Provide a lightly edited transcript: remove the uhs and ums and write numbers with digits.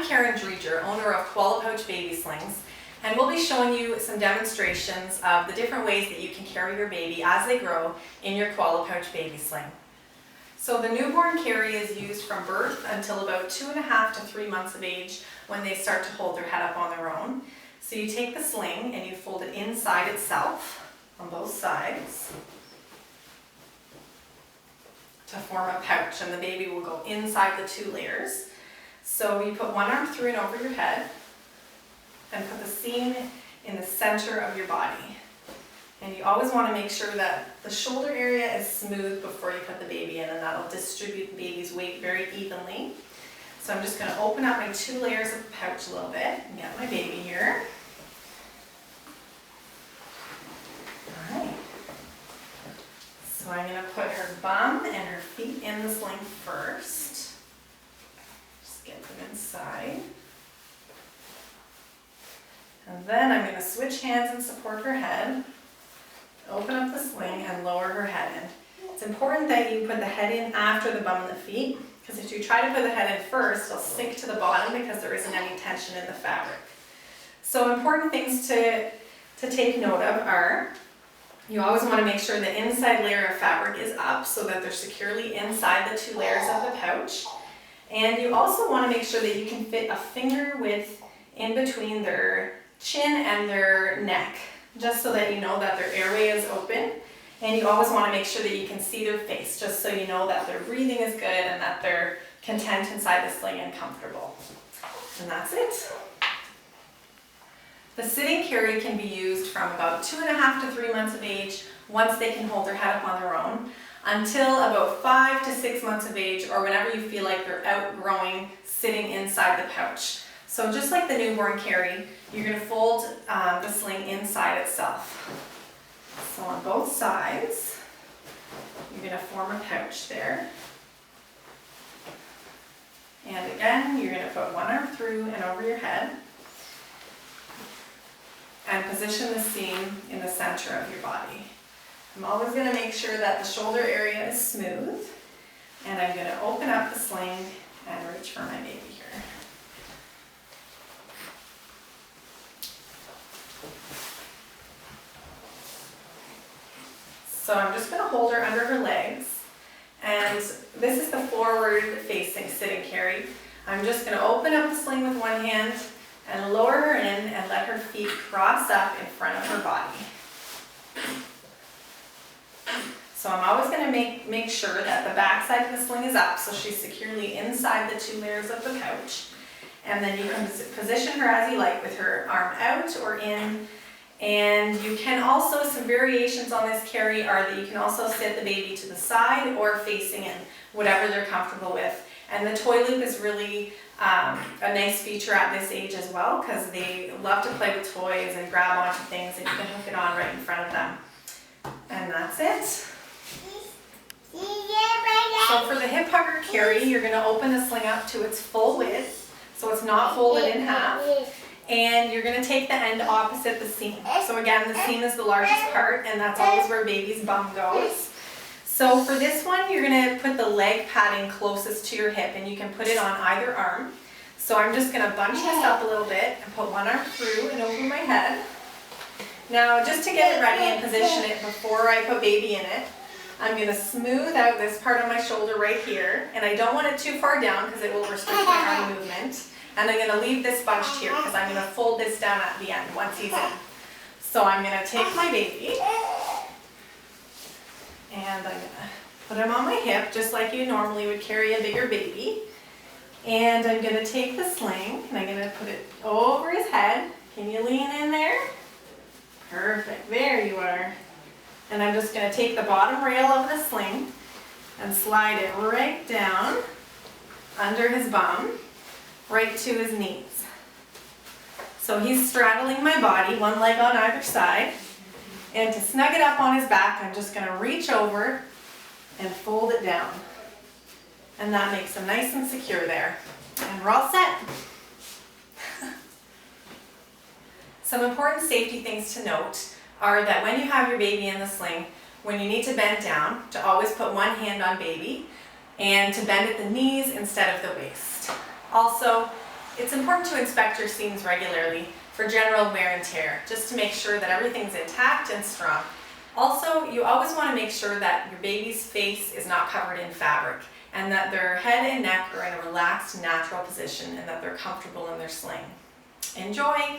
Karen Dreger, owner of Koala Pouch Baby Slings, and we'll be showing you some demonstrations of the different ways that you can carry your baby as they grow in your Koala Pouch Baby Sling. So the newborn carry is used from birth until about 2.5 to 3 months of age when they start to hold their head up on their own. So you take the sling and you fold it inside itself on both sides to form a pouch, and the baby will go inside the 2 layers. So you put one arm through and over your head and put the seam in the center of your body. And you always want to make sure that the shoulder area is smooth before you put the baby in, and that'll distribute the baby's weight very evenly. So I'm just going to open up my 2 layers of the pouch a little bit and get my baby here. Alright. So I'm going to put her bum and her feet in the sling first. Just get them inside. And then I'm going to switch hands and support her head. Open up the sling and lower her head in. It's important that you put the head in after the bum and the feet, because if you try to put the head in first, it'll sink to the bottom because there isn't any tension in the fabric. So important things to take note of are, you always want to make sure the inside layer of fabric is up so that they're securely inside the 2 layers of the pouch. And you also want to make sure that you can fit a finger width in between their chin and their neck, just so that you know that their airway is open. And you always want to make sure that you can see their face, just so you know that their breathing is good and that they're content inside the sling and comfortable. And that's it. The sitting carry can be used from about 2.5 to 3 months of age, once they can hold their head up on their own, until about 5 to 6 months of age, or whenever you feel like they're outgrowing sitting inside the pouch. So just like the newborn carry, you're going to fold the sling inside itself. So on both sides, you're going to form a pouch there. And again, you're going to put one arm through and over your head and position the seam in the center of your body. I'm always going to make sure that the shoulder area is smooth, and I'm going to open up the sling and reach for my baby here. So I'm just going to hold her under her legs, and this is the forward facing sitting carry. I'm just going to open up the sling with one hand and lower her in and let her feet cross up in front of her body. So I'm always going to make sure that the back side of the sling is up so she's securely inside the 2 layers of the pouch. And then you can position her as you like, with her arm out or in. And you can also, some variations on this carry are that you can also sit the baby to the side or facing in, whatever they're comfortable with. And the toy loop is really a nice feature at this age as well, because they love to play with toys and grab onto things, and you can hook it on right in front of them. And that's it. So for the hip hugger carry, you're going to open the sling up to its full width, so it's not folded in half. And you're going to take the end opposite the seam. So again, the seam is the largest part, and that's always where baby's bum goes. So for this one, you're going to put the leg padding closest to your hip, and you can put it on either arm. So I'm just going to bunch this up a little bit and put one arm through and over my head. Now, just to get it ready and position it before I put baby in it, I'm going to smooth out this part of my shoulder right here, and I don't want it too far down because it will restrict my arm movement. And I'm going to leave this bunched here because I'm going to fold this down at the end once he's in. So I'm going to take my baby and I'm going to put him on my hip just like you normally would carry a bigger baby. And I'm going to take the sling and I'm going to put it over his head. Can you lean in there? Perfect. There you are. And I'm just going to take the bottom rail of the sling and slide it right down under his bum, right to his knees. So he's straddling my body, one leg on either side. And to snug it up on his back, I'm just going to reach over and fold it down. And that makes him nice and secure there. And we're all set. Some important safety things to note are that when you have your baby in the sling, when you need to bend down, to always put one hand on baby and to bend at the knees instead of the waist. Also, It's important to inspect your seams regularly for general wear and tear, just to make sure that everything's intact and strong. Also, you always want to make sure that your baby's face is not covered in fabric and that their head and neck are in a relaxed, natural position and that they're comfortable in their sling. Enjoy!